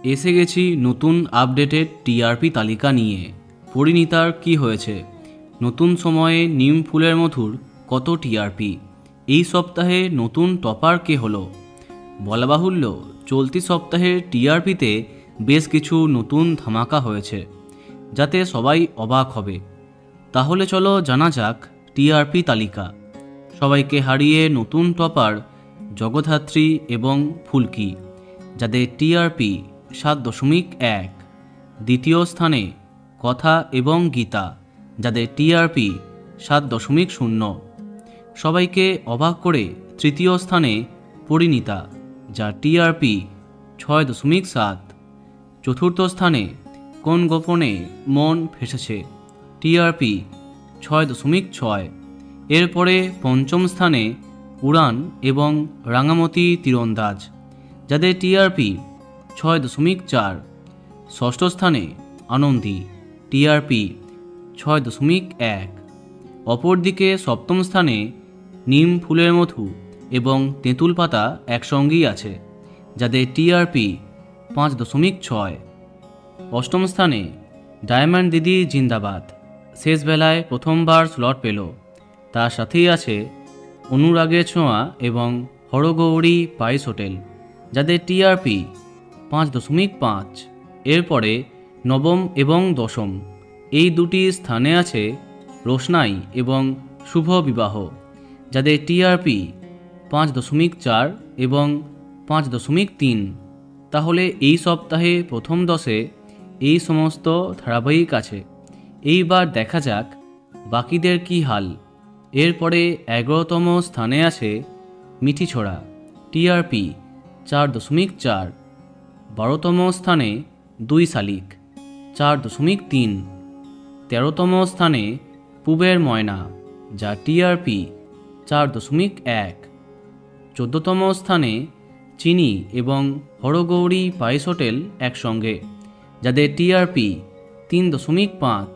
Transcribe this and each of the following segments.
এসে গেছি নতুন আপডেটেড টিআরপি তালিকা নিয়ে। পরিণীতার কি হয়েছে, নতুন সময়ে নিম ফুলের মধুর কত টিআরপি, এই সপ্তাহে নতুন টপার কে হলো। বলা বাহুল্য, চলতি সপ্তাহের টিআরপিতে বেশ কিছু নতুন ধামাকা হয়েছে, যাতে সবাই অবাক হবে। তাহলে চলো জানা যাক টিআরপি তালিকা। সবাইকে হারিয়ে নতুন টপার জগদ্ধাত্রী এবং ফুলকি, যাদের টিআরপি 7.1। দ্বিতীয় স্থানে কথা এবং গীতা, যাদের টিআরপি 7.0। সবাইকে অবাক করে তৃতীয় স্থানে পরিণীতা, যার টিআরপি 6.7। চতুর্থ স্থানে কোন গোপনে মন ফেসেছে, টিআরপি 6.6। এরপরে পঞ্চম স্থানে উড়ান এবং রাঙামতি তীরন্দাজ, যাদের টিআরপি 6.4। ষষ্ঠ স্থানে আনন্দী, টিআরপি 6.1। অপরদিকে সপ্তম স্থানে নিম ফুলের মধু এবং তেঁতুল পাতা একসঙ্গেই আছে, যাদের টিআরপি 5.6। অষ্টম স্থানে ডায়মন্ড দিদি জিন্দাবাদ, শেষ বেলায় প্রথমবার স্লট পেল। তার সাথেই আছে অনুরাগের ছোঁয়া এবং হরগৌরী পাইস হোটেল, যাদের টিআরপি 5.5। এরপরে নবম এবং দশম এই দুটি স্থানে আছে রোশনাই এবং শুভ বিবাহ, যাদের টিআরপি 5.4 এবং 5.3। তাহলে এই সপ্তাহে প্রথম 10-এ এই সমস্ত ধারাবাহিক আছে। এইবার দেখা যাক বাকিদের কি হাল। এরপরে 11তম স্থানে আছে মিঠিছোড়া, টিআরপি 4.4। 12তম স্থানে দুই শালিক, 4.3। 13তম স্থানে পুবের ময়না, যা টিআরপি 4.1। 14তম স্থানে চিনি এবং হরগৌরী পাইস হোটেল একসঙ্গে, যাদের টিআরপি 3.5।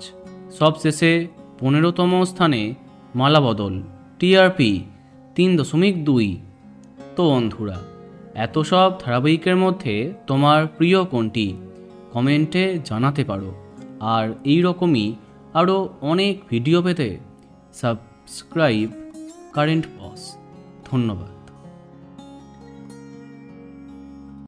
সবশেষে 15তম স্থানে মালাবদল, টিআরপি 3.2। তো বন্ধুরা, এত সব ধারাবাহিকের মধ্যে তোমার প্রিয় কোনটি কমেন্টে জানাতে পারো। আর এই রকমই আরও অনেক ভিডিও পেতে সাবস্ক্রাইব কারেন্ট বস। ধন্যবাদ।